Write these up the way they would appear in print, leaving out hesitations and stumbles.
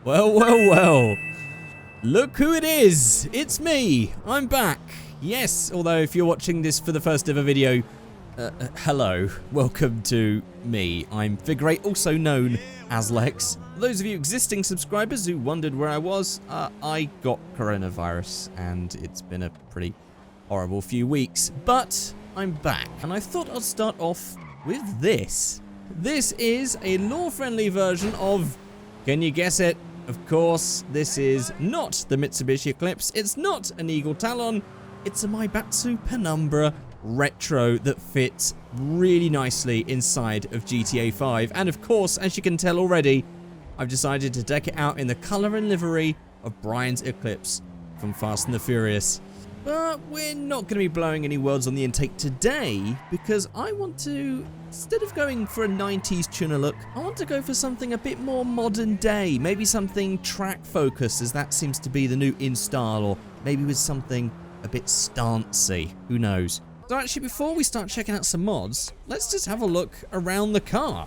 Well, well, well. Look who it is. It's me. I'm back. Yes, although if you're watching this for the first ever video, hello. Welcome to me. I'm Figureight, also known as Lex. For those of you existing subscribers who wondered where I was, I got coronavirus and it's been a pretty horrible few weeks, but I'm back. And I thought I'd start off with this. This is a law-friendly version of, can you guess it? Of course, this is not the Mitsubishi Eclipse, it's not an Eagle Talon, it's a Maibatsu Penumbra Retro that fits really nicely inside of GTA 5. And of course, as you can tell already, I've decided to deck it out in the colour and livery of Brian's Eclipse from Fast and the Furious. But we're not going to be blowing any worlds on the intake today, because I want to, instead of going for a 90s tuner look, I want to go for something a bit more modern day. Maybe something track focused, as that seems to be the new in style, or maybe with something a bit stancy. Who knows? So actually, before we start checking out some mods, let's just have a look around the car.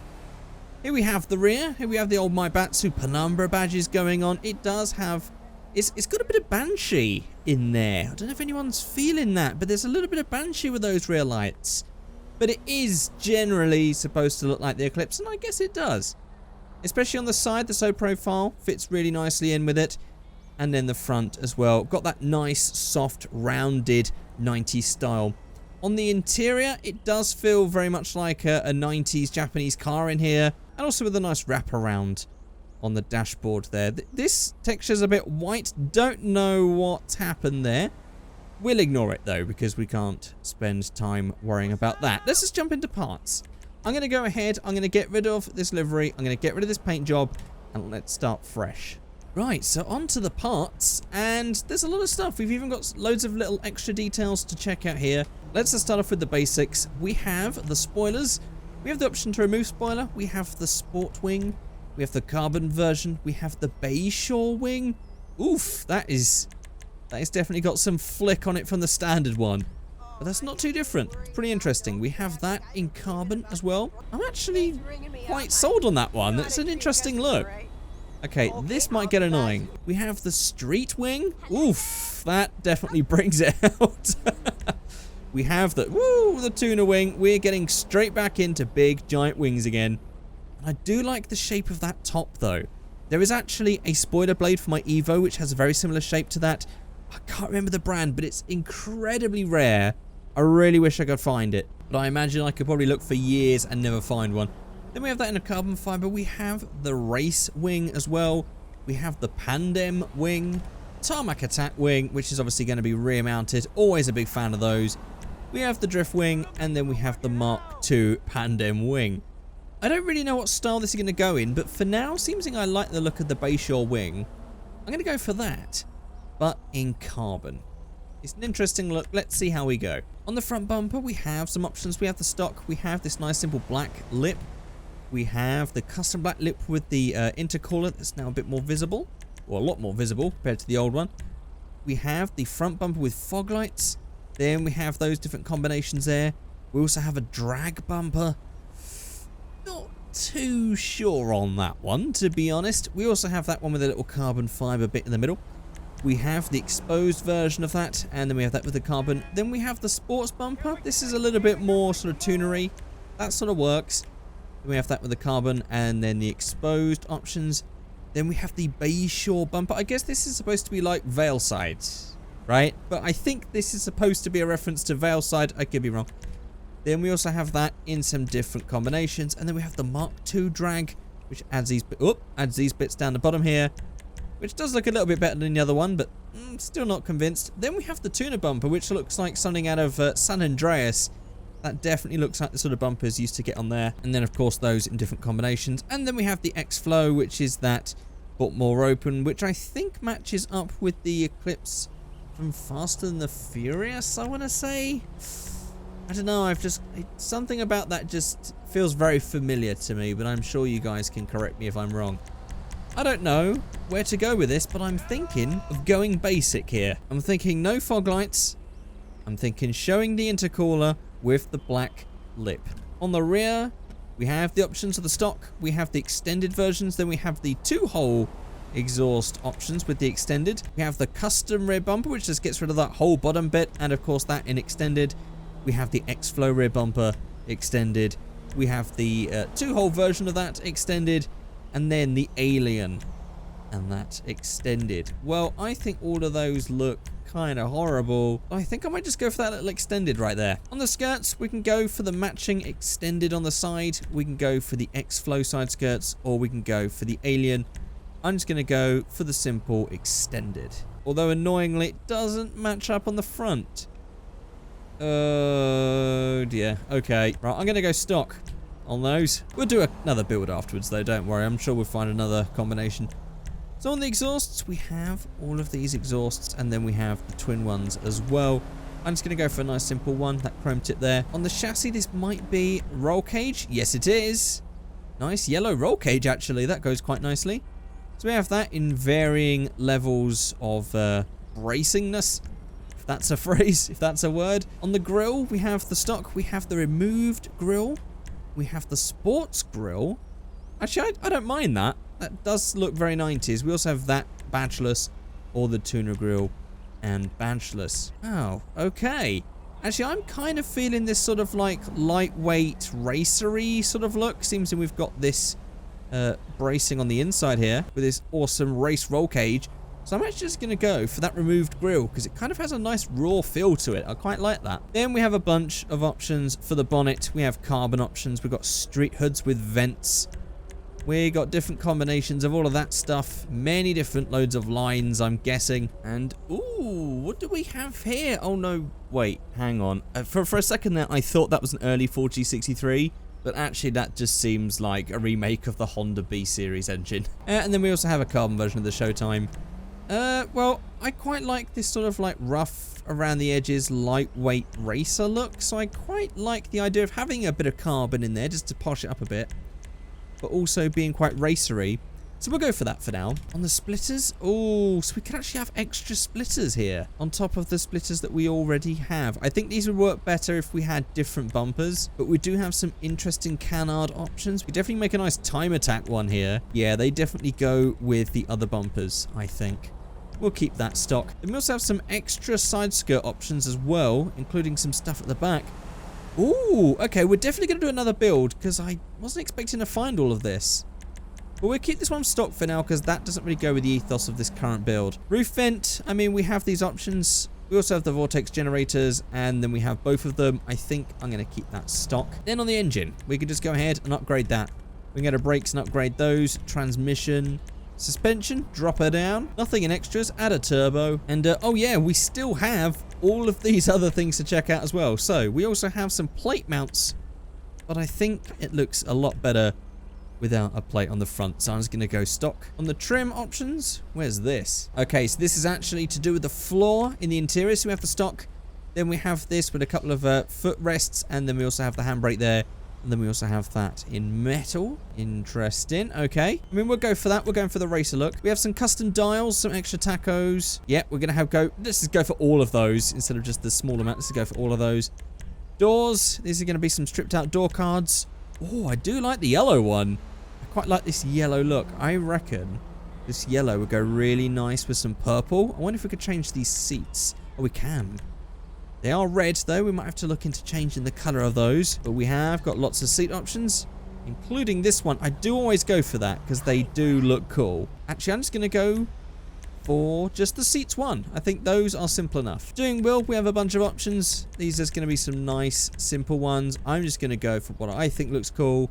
Here we have the rear. Here we have the old Maibatsu Penumbra badges going on. It does have... It's got a bit of Banshee in there. I don't know if anyone's feeling that, but there's a little bit of Banshee with those rear lights. But it is generally supposed to look like the Eclipse, and I guess it does. Especially on the side, the SO profile fits really nicely in with it. And then the front as well. Got that nice, soft, rounded 90s style. On the interior, it does feel very much like a 90s Japanese car in here. And also with a nice wraparound on the dashboard there. This texture's a bit white. Don't know what's happened there. We'll ignore it though, because we can't spend time worrying about that. Let's just jump into parts. I'm going to go ahead. I'm going to get rid of this livery. I'm going to get rid of this paint job. And let's start fresh. Right, so on to the parts. And there's a lot of stuff. We've even got loads of little extra details to check out here. Let's just start off with the basics. We have the spoilers. We have the option to remove spoiler. We have the sport wing. We have the carbon version. We have the Bayshore wing. Oof, that is definitely got some flick on it from the standard one. But that's not too different. It's pretty interesting. We have that in carbon as well. I'm actually quite sold on that one. That's an interesting look. Okay, this might get annoying. We have the street wing. Oof, that definitely brings it out. We have the tuna wing. We're getting straight back into big giant wings again. I do like the shape of that top though. There is actually a spoiler blade for my Evo which has a very similar shape to that. I can't remember the brand, but it's incredibly rare. I really wish I could find it, but I imagine I could probably look for years and never find one. Then we have that in a carbon fiber. We have the race wing as well. We have the Pandem wing, tarmac attack wing, which is obviously going to be rear mounted. Always a big fan of those. We have the drift wing, and then we have the Mark II Pandem wing. I don't really know what style this is going to go in, but for now, seems like I like the look of the Bayshore wing. I'm going to go for that, but in carbon. It's an interesting look. Let's see how we go. On the front bumper, we have some options. We have the stock. We have this nice simple black lip. We have the custom black lip with the intercooler that's now a bit more visible, or a lot more visible compared to the old one. We have the front bumper with fog lights. Then we have those different combinations there. We also have a drag bumper. Not too sure on that one, to be honest. We also have that one with a little carbon fiber bit in the middle. We have the exposed version of that, and then we have that with the carbon. Then we have the sports bumper. This is a little bit more sort of tunery. That sort of works. Then we have that with the carbon, and then the exposed options. Then we have the Bayshore bumper. I guess this is supposed to be like Veilside, right? But I think this is supposed to be a reference to Veilside. I could be wrong. Then we also have that in some different combinations. And then we have the Mark II drag, which adds these bits down the bottom here, which does look a little bit better than the other one, but still not convinced. Then we have the tuner bumper, which looks like something out of San Andreas. That definitely looks like the sort of bumpers used to get on there. And then, of course, those in different combinations. And then we have the X-Flow, which is that but more open, which I think matches up with the Eclipse from Faster Than the Furious, I want to say. I don't know, something about that just feels very familiar to me, but I'm sure you guys can correct me if I'm wrong. I don't know where to go with this, but I'm thinking of going basic here. I'm thinking no fog lights. I'm thinking showing the intercooler with the black lip. On the rear, we have the options of the stock. We have the extended versions. Then we have the 2-hole exhaust options with the extended. We have the custom rear bumper, which just gets rid of that whole bottom bit, and of course that in extended. We have the X-Flow rear bumper extended. We have the two-hole version of that extended, and then the Alien, and that extended. Well, I think all of those look kind of horrible. I think I might just go for that little extended right there. On the skirts, we can go for the matching extended on the side. We can go for the X-Flow side skirts, or we can go for the Alien. I'm just going to go for the simple extended. Although annoyingly, it doesn't match up on the front. Oh dear. Okay. Right, I'm going to go stock on those. We'll do another build afterwards though, don't worry. I'm sure we'll find another combination. So on the exhausts, we have all of these exhausts, and then we have the twin ones as well. I'm just going to go for a nice simple one, that chrome tip there. On the chassis, this might be roll cage. Yes, it is. Nice yellow roll cage, actually. That goes quite nicely. So we have that in varying levels of bracingness, if that's a phrase, if that's a word. On the grille, we have the stock. We have the removed grille. We have the sports grille. Actually, I don't mind that. That does look very 90s. We also have that badgeless, or the tuner grille and badgeless. Oh, okay. Actually, I'm kind of feeling this sort of like lightweight racery sort of look. Seems that we've got this bracing on the inside here with this awesome race roll cage. So I'm actually just going to go for that removed grille because it kind of has a nice raw feel to it. I quite like that. Then we have a bunch of options for the bonnet. We have carbon options. We've got street hoods with vents. We got different combinations of all of that stuff. Many different loads of lines, I'm guessing. And, ooh, what do we have here? Oh, no. Wait, hang on. For a second there, I thought that was an early 4G63. But actually, that just seems like a remake of the Honda B-Series engine. And then we also have a carbon version of the Showtime. Well, I quite like this sort of like rough around the edges, lightweight racer look. So I quite like the idea of having a bit of carbon in there just to polish it up a bit. But also being quite racery. So we'll go for that for now. On the splitters, oh, so we can actually have extra splitters here on top of the splitters that we already have. I think these would work better if we had different bumpers, but we do have some interesting canard options. We definitely make a nice time attack one here. Yeah, they definitely go with the other bumpers, I think. We'll keep that stock. Then we also have some extra side skirt options as well, including some stuff at the back. Ooh, okay, we're definitely going to do another build because I wasn't expecting to find all of this. But we'll keep this one stock for now because that doesn't really go with the ethos of this current build. Roof vent, I mean, we have these options. We also have the vortex generators, and then we have both of them. I think I'm going to keep that stock. Then on the engine, we can just go ahead and upgrade that. We can go to brakes and upgrade those. Transmission. Suspension, drop her down. Nothing in extras, add a turbo. And, oh yeah, we still have all of these other things to check out as well. So, we also have some plate mounts. But I think it looks a lot better without a plate on the front. So, I'm just going to go stock. On the trim options, where's this? Okay, so this is actually to do with the floor in the interior. So, we have the stock. Then we have this with a couple of footrests. And then we also have the handbrake there. And then we also have that in metal. Interesting. Okay. I mean, we'll go for that. We're going for the racer look. We have some custom dials, some extra tacos. Yep, we're going to have go. Let's just go for all of those instead of just the small amount. Let's go for all of those. Doors. These are going to be some stripped out door cards. Oh, I do like the yellow one. I quite like this yellow look. I reckon this yellow would go really nice with some purple. I wonder if we could change these seats. Oh, we can. They are red, though. We might have to look into changing the colour of those. But we have got lots of seat options, including this one. I do always go for that because they do look cool. Actually, I'm just going to go for just the seats one. I think those are simple enough. Steering wheel, we have a bunch of options. These are going to be some nice, simple ones. I'm just going to go for what I think looks cool.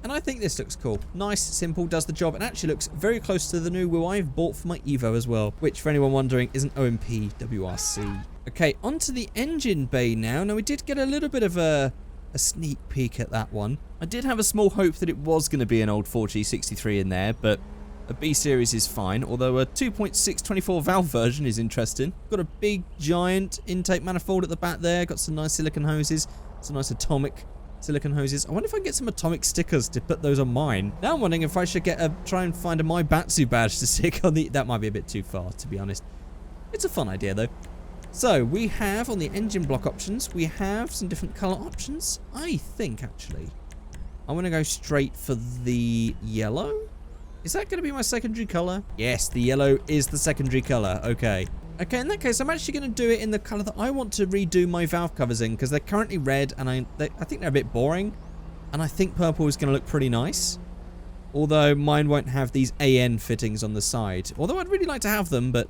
And I think this looks cool. Nice, simple, does the job, and actually looks very close to the new wheel I've bought for my Evo as well, which, for anyone wondering, is an OMP WRC. Okay, onto the engine bay now. Now, we did get a little bit of a sneak peek at that one. I did have a small hope that it was going to be an old 4G63 in there, but a B-Series is fine, although a 2.6 24 valve version is interesting. Got a big, giant intake manifold at the back there. Got some nice silicone hoses, some nice atomic silicone hoses. I wonder if I can get some atomic stickers to put those on mine. Now I'm wondering if I should try and find a My Batsu badge to stick on the... That might be a bit too far, to be honest. It's a fun idea, though. So, we have, on the engine block options, we have some different colour options. I think, actually, I want to go straight for the yellow. Is that going to be my secondary color? Yes, the yellow is the secondary color. Okay. Okay, in that case, I'm actually going to do it in the color that I want to redo my valve covers in, because they're currently red, and I think they're a bit boring. And I think purple is going to look pretty nice. Although mine won't have these AN fittings on the side. Although I'd really like to have them, but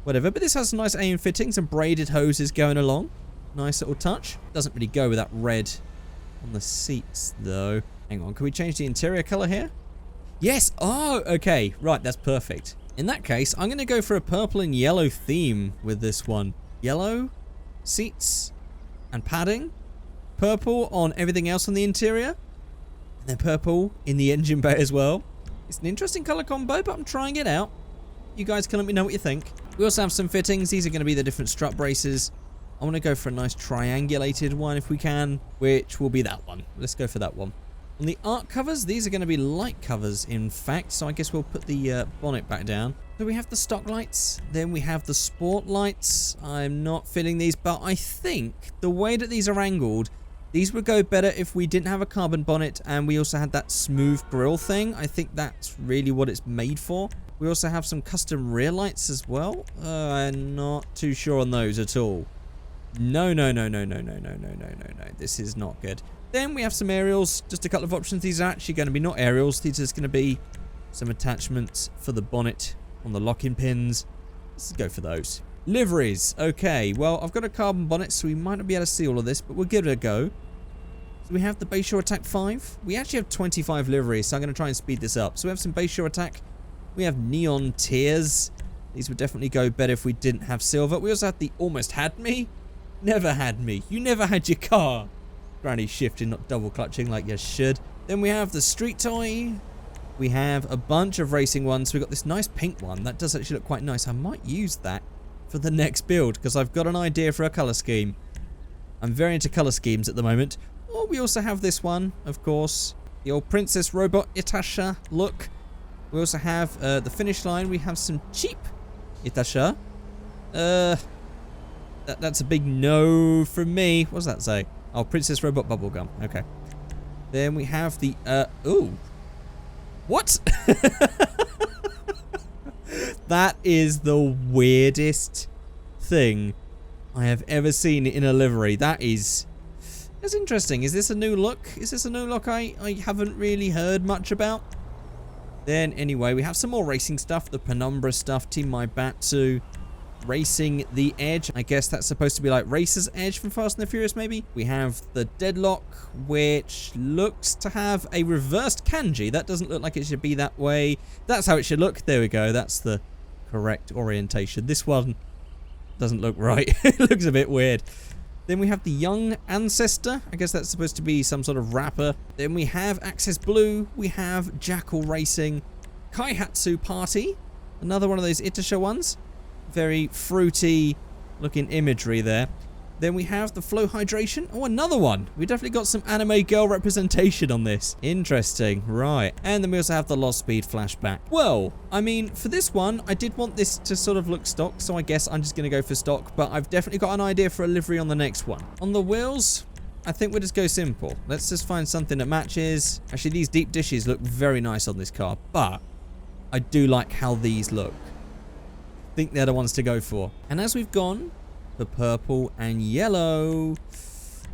whatever. But this has some nice AN fittings and braided hoses going along. Nice little touch. Doesn't really go with that red on the seats, though. Hang on, can we change the interior color here? Yes! Oh, okay. Right, that's perfect. In that case, I'm going to go for a purple and yellow theme with this one. Yellow, seats, and padding. Purple on everything else on the interior. And then purple in the engine bay as well. It's an interesting color combo, but I'm trying it out. You guys can let me know what you think. We also have some fittings. These are going to be the different strut braces. I want to go for a nice triangulated one if we can, which will be that one. Let's go for that one. On the arc covers, these are going to be light covers, in fact, so I guess we'll put the bonnet back down. So we have the stock lights, then we have the sport lights. I'm not fitting these, but I think the way that these are angled, these would go better if we didn't have a carbon bonnet and we also had that smooth grille thing. I think that's really what it's made for. We also have some custom rear lights as well. I'm not too sure on those at all. No. This is not good. Then we have some aerials, just a couple of options. These are actually going to be not aerials. These are just going to be some attachments for the bonnet on the locking pins. Let's go for those. Liveries. Okay, well, I've got a carbon bonnet, so we might not be able to see all of this, but we'll give it a go. So we have the Bayshore Attack 5. We actually have 25 liveries, so I'm going to try and speed this up. So we have some Bayshore Attack. We have Neon Tears. These would definitely go better if we didn't have silver. We also have the Almost Had Me. Never had me. You never had your car. Granny shifting, not double clutching like you should. Then we have the Street Toy. We have a bunch of racing ones. We've got this nice pink one. That does actually look quite nice. I might use that for the next build because I've got an idea for a colour scheme. I'm very into colour schemes at the moment. Oh, we also have this one, of course. The old Princess Robot Itasha look. We also have the finish line. We have some cheap Itasha. That's a big no from me. What does that say? Oh, Princess Robot Bubblegum. Okay. Then we have the, ooh. What? That is the weirdest thing I have ever seen in a livery. That's interesting. Is this a new look? Is this a new look I haven't really heard much about? Then, anyway, we have some more racing stuff. The Penumbra stuff, Team My Batsu. Racing the Edge. I guess that's supposed to be like Racer's Edge from Fast and the Furious, maybe. We have the Deadlock, which looks to have a reversed kanji. That doesn't look like it should be that way. That's how it should look. There we go. That's the correct orientation. This one doesn't look right. It looks a bit weird. Then we have the Young Ancestor. I guess that's supposed to be some sort of rapper. Then we have Access Blue. We have Jackal Racing. Kaihatsu Party. Another one of those Itasha ones. Very fruity looking imagery there. Then we have the Flow Hydration. Oh, another one. We definitely got some anime girl representation on this. Interesting. Right. And then we also have the Lost Speed Flashback. Well, I mean, for this one, I did want this to sort of look stock, so I guess I'm just going to go for stock, but I've definitely got an idea for a livery on the next one. On the wheels, I think we'll just go simple. Let's just find something that matches. Actually, these deep dishes look very nice on this car, but I do like how these look. I think they're the ones to go for. And as we've gone for purple and yellow,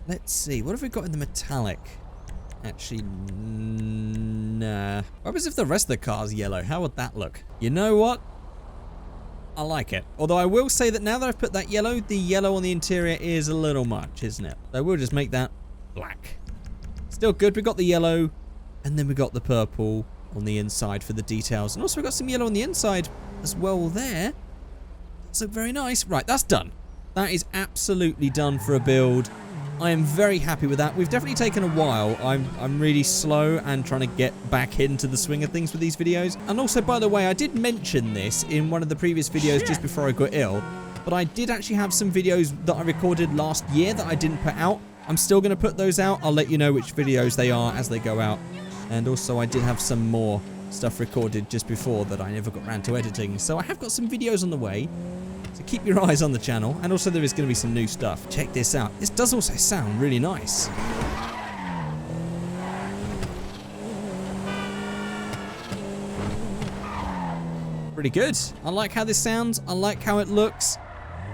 let's see, what have we got in the metallic? Actually, nah. What happens if the rest of the car's yellow? How would that look? You know what? I like it. Although I will say that now that I've put that yellow, the yellow on the interior is a little much, isn't it? So we'll just make that black. Still good. We got the yellow, and then we got the purple on the inside for the details. And also we got some yellow on the inside as well there. That's look very nice. Right, that's done. That is absolutely done for a build. I am very happy with that. We've definitely taken a while. I'm really slow and trying to get back into the swing of things with these videos. And also, by the way, I did mention this in one of the previous videos just before I got ill, but I did actually have some videos that I recorded last year that I didn't put out. I'm still going to put those out. I'll let you know which videos they are as they go out. And also, I did have some more stuff recorded just before that I never got around to editing. So I have got some videos on the way. So keep your eyes on the channel, and also there is going to be some new stuff. Check this out. This does also sound really nice. pretty good. I like how this sounds. I like how it looks.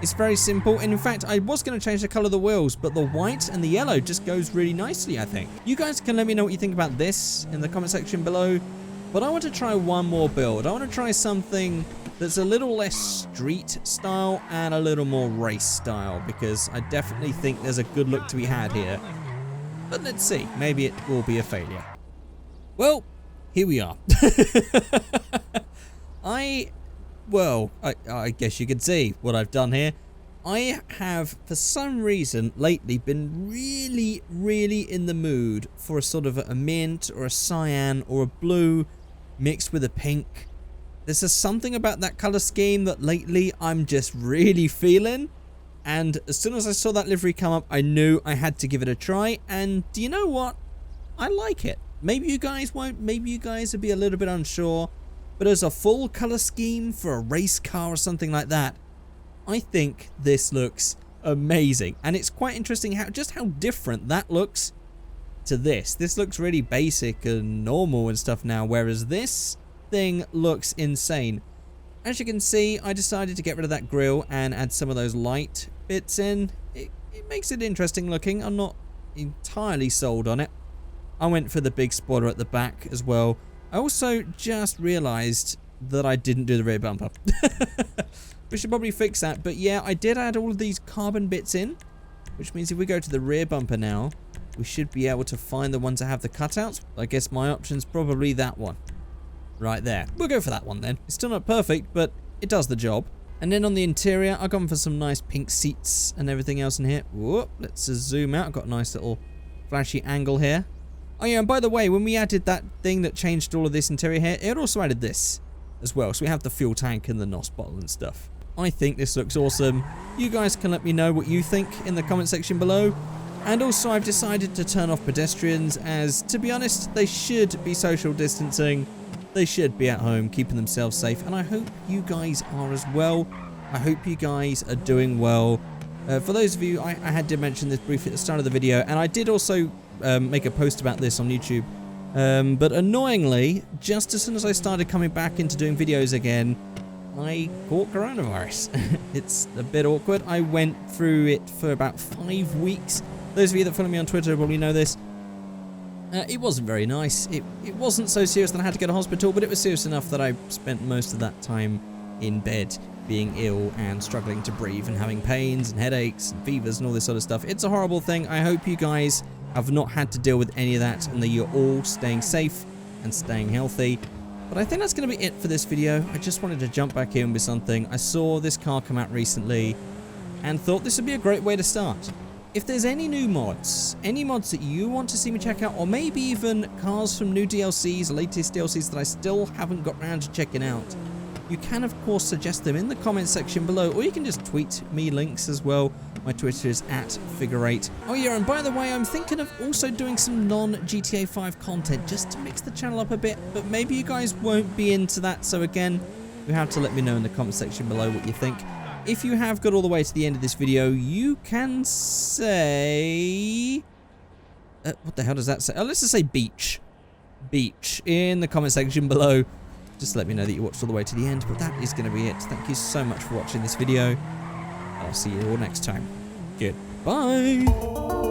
It's very simple. And in fact, I was going to change the color of the wheels, but the white and the yellow just goes really nicely, I think. You guys can let me know what you think about this in the comment section below. But I want to try one more build. I want to try something that's a little less street style and a little more race style, because I definitely think there's a good look to be had here. But let's see. Maybe it will be a failure. Well, here we are. I guess you could see what I've done here. I have, for some reason, lately been really in the mood for a sort of a mint or a cyan or a blue mixed with a pink. There's just something about that color scheme that lately I'm just really feeling. And as soon as I saw that livery come up, I knew I had to give it a try. And do you know what? I like it. Maybe you guys won't. Maybe you guys will be a little bit unsure. But as a full color scheme for a race car or something like that, I think this looks amazing. And it's quite interesting how different that looks to this. This looks really basic and normal and stuff now, whereas this thing looks insane. As you can see, I decided to get rid of that grille and add some of those light bits in. It makes it interesting looking. I'm not entirely sold on it. I went for the big spoiler at the back as well. I also just realized that I didn't do the rear bumper. We should probably fix that. But yeah, I did add all of these carbon bits in, which means if we go to the rear bumper now, we should be able to find the ones that have the cutouts. I guess my option's probably that one. Right there. We'll go for that one then. It's still not perfect, but it does the job. And then on the interior, I've gone for some nice pink seats and everything else in here. Whoop, let's zoom out. I've got a nice little flashy angle here. Oh yeah, and by the way, when we added that thing that changed all of this interior here, it also added this as well. So we have the fuel tank and the NOS bottle and stuff. I think this looks awesome. You guys can let me know what you think in the comment section below. And also I've decided to turn off pedestrians, as to be honest, they should be social distancing. They should be at home, keeping themselves safe. And I hope you guys are as well. I hope you guys are doing well. For those of you, I did mention this briefly at the start of the video, and I did also make a post about this on YouTube. But annoyingly, just as soon as I started coming back into doing videos again, I caught coronavirus. It's a bit awkward. I went through it for about 5 weeks. Those of you that follow me on Twitter probably know this. It wasn't very nice. It wasn't so serious that I had to go to hospital, but it was serious enough that I spent most of that time in bed, being ill and struggling to breathe and having pains and headaches and fevers and all this sort of stuff. It's a horrible thing. I hope you guys have not had to deal with any of that and that you're all staying safe and staying healthy. But I think that's going to be it for this video. I just wanted to jump back in with something. I saw this car come out recently and thought this would be a great way to start. If there's any new mods, any mods that you want to see me check out, or maybe even cars from new DLCs, latest DLCs that I still haven't got around to checking out, you can of course suggest them in the comment section below, or you can just tweet me links as well. My Twitter is @Figureight. Oh yeah, and by the way, I'm thinking of also doing some non-GTA 5 content just to mix the channel up a bit, but maybe you guys won't be into that, so again, you have to let me know in the comment section below what you think. If you have got all the way to the end of this video, you can say... what the hell does that say? Oh, let's just say beach. Beach in the comment section below. Just let me know that you watched all the way to the end, but that is going to be it. Thank you so much for watching this video. I'll see you all next time. Goodbye.